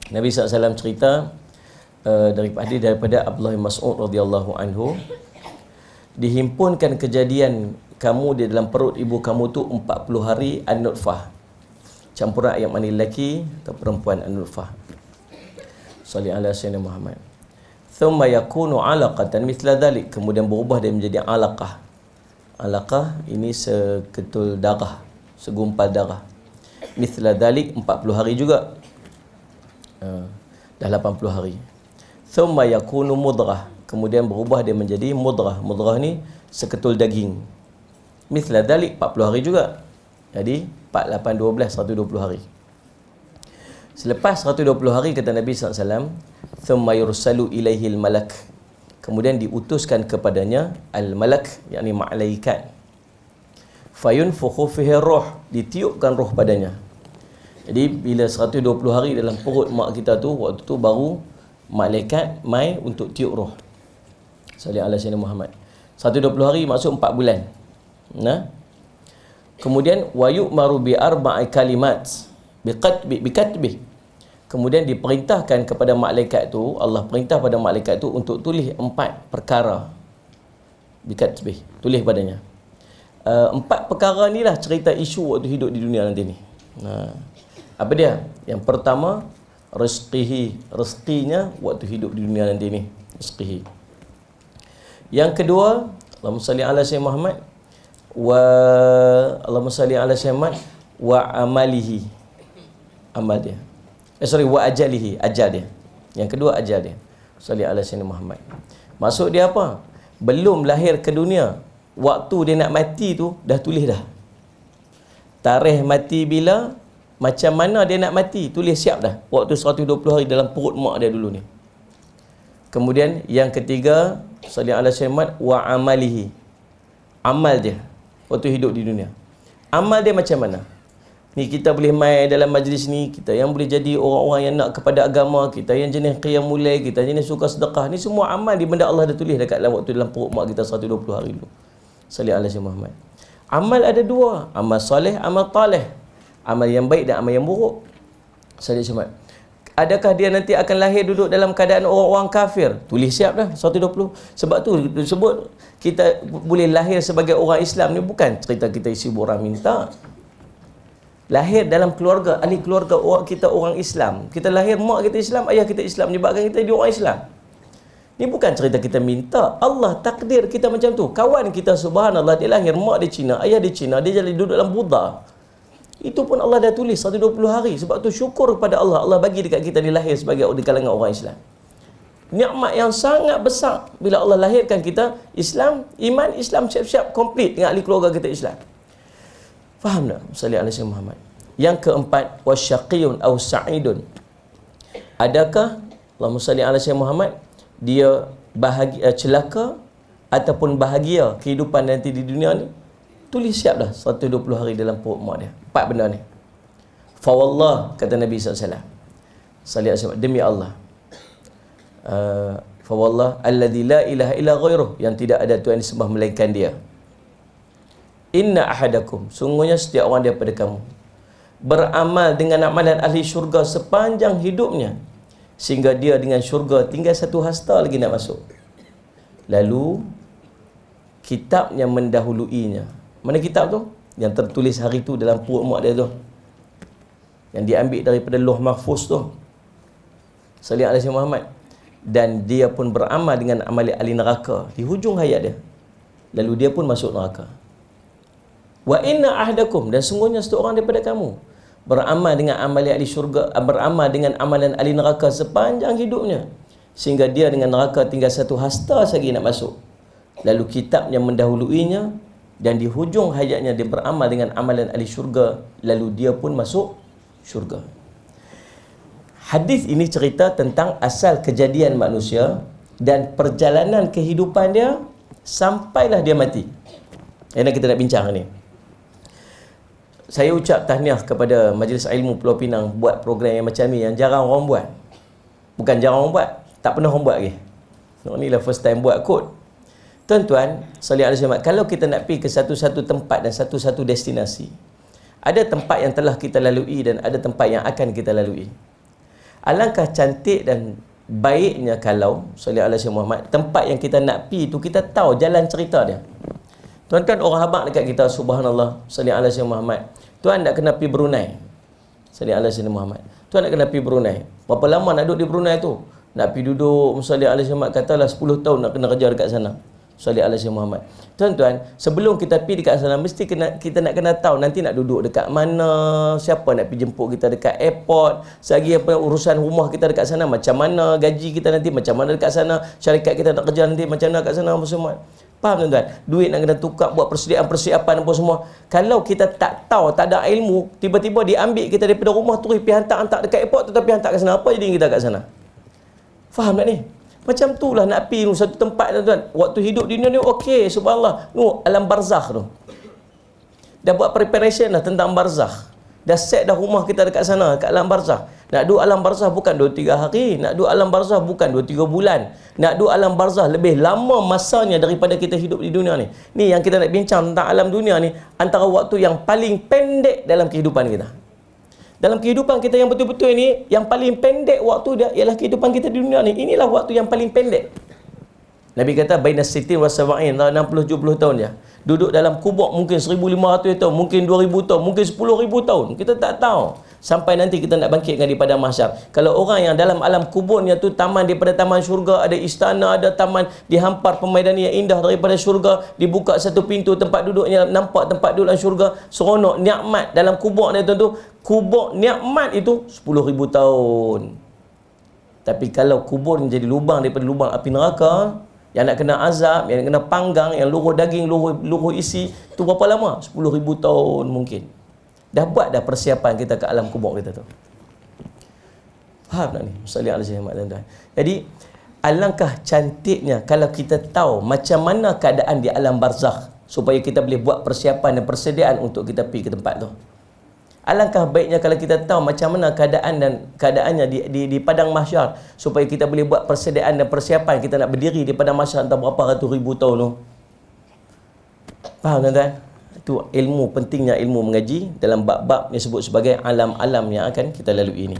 Nabi SAW cerita daripada Abdullah bin Mas'ud radhiyallahu anhu, dihimpunkan kejadian kamu di dalam perut ibu kamu tu 40 hari an-nutfah, campuran ayam mani lelaki atau perempuan an-nutfah. Salli ala sayyidina Muhammad. Thumma yakunu alaqatan mithla dhalik, kemudian berubah dia menjadi alaqah. Alaqah ini seketul darah, segumpal darah. Mithla dhalik 40 hari juga. Dah 80 hari. Thumma yakunu mudrah, kemudian berubah dia menjadi mudrah. Mudrah ni seketul daging. Mithla dhalik 40 hari juga. Jadi 4, 8, 12, 120 hari. Selepas 120 hari, kata Nabi SAW, thumma yursalu ilaihil malak, kemudian diutuskan kepadanya al-malak, yakni malaikat. Fayunfukhu fihi ruh, ditiupkan roh padanya. Jadi bila 120 hari dalam perut mak kita tu, waktu tu baru malaikat mai untuk tiup roh. Salli ala sayyidina Muhammad. 120 hari maksud 4 bulan. Nah. Kemudian wa yu'maru bi arba'i kalimat biqatbi. Kemudian diperintahkan kepada malaikat tu, Allah perintah pada malaikat tu untuk tulis 4 perkara. Biqatbi, tulis padanya. 4 perkara ni lah cerita isu waktu hidup di dunia nanti ni. Apa dia? Yang pertama, rezekinya waktu hidup di dunia nanti ni, rezekihi. Yang kedua, Allahumma salli ala sayyidina Muhammad wa Allahumma salli ala sayyidina Muhammad wa amalihi, amal dia. Wa ajalihi, ajal dia. Yang kedua ajal dia. Salli ala sayyidina Muhammad. Maksud dia apa? Belum lahir ke dunia, waktu dia nak mati tu dah tulis dah. Tarikh mati bila, macam mana dia nak mati, tulis siap dah. Waktu 120 hari dalam perut mak dia dulu ni. Kemudian yang ketiga, salli ala sayyidina Muhammad wa amalihi, amal dia waktu hidup di dunia. Amal dia macam mana? Ni kita boleh main dalam majlis ni, kita yang boleh jadi orang-orang yang nak kepada agama, kita yang jenis qiyamul lail, kita jenis suka sedekah. Ni semua amal di benda Allah dah tulis dekat dalam waktu dalam perut mak kita 120 hari dulu. Salli ala sayyidina Muhammad. Amal ada 2, amal soleh, amal taleh. Amal yang baik dan amal yang buruk. Salli ala Muhammad. Adakah dia nanti akan lahir duduk dalam keadaan orang-orang kafir? Tulis siap dah 120. Sebab tu disebut kita boleh lahir sebagai orang Islam ni bukan cerita kita isi borang minta. Lahir dalam keluarga, ahli keluarga orang kita orang Islam. Kita lahir mak kita Islam, ayah kita Islam, menyebabkan kita jadi orang Islam. Ni bukan cerita kita minta. Allah takdir kita macam tu. Kawan kita subhanallah, dia lahir mak dia Cina, ayah dia Cina, dia jadi duduk dalam Buddha. Itu pun Allah dah tulis 120 hari. Sebab tu syukur kepada Allah, Allah bagi dekat kita ni lahir sebagai di kalangan orang Islam. Nikmat yang sangat besar bila Allah lahirkan kita Islam, iman Islam siap-siap komplit dengan ahli keluarga kita Islam. Faham tak? Salli ala sayyidina Muhammad. Yang keempat, wasyaqiyun aw sa'idun. Adakah Allahumma salli ala sayyidina Muhammad dia bahagia, celaka ataupun bahagia kehidupan nanti di dunia ni? Tulis siap dah 120 hari dalam perut mak dia. 4 benda ni. Fa wallah, kata Nabi SAW, salli ala sayyidina, demi Allah, fa wallah alladzi la ilaha illa ghairuh, yang tidak ada tuhan disembah melainkan dia. Inna ahadakum, sungguhnya setiap orang daripada kamu beramal dengan amalan ahli syurga sepanjang hidupnya, sehingga dia dengan syurga tinggal 1 hasta lagi nak masuk. Lalu kitabnya mendahuluinya. Mana kitab tu? Yang tertulis hari tu dalam perut mak dia tu, yang diambil daripada Lauh Mahfuz tu. Salli ala sayyidina Muhammad. Dan dia pun beramal dengan amalan ahli neraka di hujung hayat dia. Lalu dia pun masuk neraka. Wa inna ahdakum, dan sungguhnya setiap orang daripada kamu beramal dengan amalan ahli syurga, beramal dengan amalan ahli neraka sepanjang hidupnya, sehingga dia dengan neraka tinggal 1 hasta lagi nak masuk. Lalu kitabnya mendahuluinya, dan di hujung hayatnya dia beramal dengan amalan ahli syurga, lalu dia pun masuk syurga. Hadis ini cerita tentang asal kejadian manusia dan perjalanan kehidupan dia sampailah dia mati. Ini kita nak bincang ni. Saya ucap tahniah kepada Majlis Ilmu Pulau Pinang buat program yang macam ni, yang jarang orang buat. Bukan jarang orang buat, tak pernah orang buat lagi. Ni lah first time buat kot. Tuan-tuan, salli alaihi wasallam, kalau kita nak pergi ke satu-satu tempat dan satu-satu destinasi, ada tempat yang telah kita lalui dan ada tempat yang akan kita lalui. Alangkah cantik dan baiknya kalau sallallahu alaihi Muhammad, tempat yang kita nak pi tu kita tahu jalan cerita dia. Tuan-tuan, orang habaq dekat kita, subhanallah, sallallahu alaihi Muhammad, tuan nak kena pi Brunei, sallallahu alaihi Muhammad, tuan nak kena pi Brunei. Berapa lama nak duduk di Brunei tu? Nak pi duduk sallallahu alaihi Muhammad, katalah 10 tahun nak kena kerja dekat sana, sallallahu alaihi Muhammad. Tuan-tuan, sebelum kita pi dekat sana, mesti kita nak kena tahu nanti nak duduk dekat mana, siapa nak pi jemput kita dekat airport, sehari apa urusan rumah kita dekat sana, macam mana gaji kita nanti, macam mana dekat sana, syarikat kita nak kerja nanti macam mana dekat sana, apa semua. Faham tuan-tuan? Duit nak kena tukar, buat persiapan apa semua. Kalau kita tak tahu, tak ada ilmu, tiba-tiba diambil kita daripada rumah tu pergi hantar dekat airport, tetapi hantar kat sana, apa jadi kita kat sana? Faham tak ni? Macam tu lah nak pergi satu tempat, tuan-tuan. Waktu hidup di dunia ni okey, subhanallah. Alam barzakh tu. Dah buat preparation dah tentang barzakh. Dah set dah rumah kita dekat sana, kat alam barzakh. Nak duduk alam barzakh bukan 2-3 hari, nak duduk alam barzakh bukan 2-3 bulan. Nak duduk alam barzakh lebih lama masanya daripada kita hidup di dunia ni. Ni yang kita nak bincang tentang alam dunia ni, antara waktu yang paling pendek dalam kehidupan kita. Dalam kehidupan kita yang betul-betul ini, yang paling pendek waktu dia ialah kehidupan kita di dunia ni. Inilah waktu yang paling pendek. Nabi kata baina sittin wa sab'in, 60-70 tahun je. Duduk dalam kubur mungkin 1500 tahun, mungkin 2000 tahun, mungkin 10,000 tahun. Kita tak tahu. Sampai nanti kita nak bangkitkan di padang mahsyar. Kalau orang yang dalam alam kuburnya tu taman daripada taman syurga, ada istana, ada taman, dihampar permainan yang indah daripada syurga, dibuka satu pintu tempat duduknya, nampak tempat duduk dalam syurga, seronok, nikmat dalam kuburnya tu, kubur nikmat itu 10,000 tahun. Tapi kalau kubur jadi lubang daripada lubang api neraka, yang nak kena azab, yang nak kena panggang, yang luruh daging, luruh isi, tu berapa lama? 10,000 tahun mungkin. Dah buat dah persiapan kita ke alam kubur kita tu. Faham tak ni? Sallallahu alaihi wasallam. Jadi alangkah cantiknya kalau kita tahu macam mana keadaan di alam barzakh, supaya kita boleh buat persiapan dan persediaan untuk kita pergi ke tempat tu. Alangkah baiknya kalau kita tahu macam mana keadaan dan keadaannya di padang mahsyar, supaya kita boleh buat persediaan dan persiapan kita nak berdiri di padang mahsyar entah berapa ratus ribu tahun tu. Faham tuan-tuan? Itu ilmu, pentingnya ilmu mengaji dalam bab-bab yang disebut sebagai alam-alam yang akan kita lalui ini.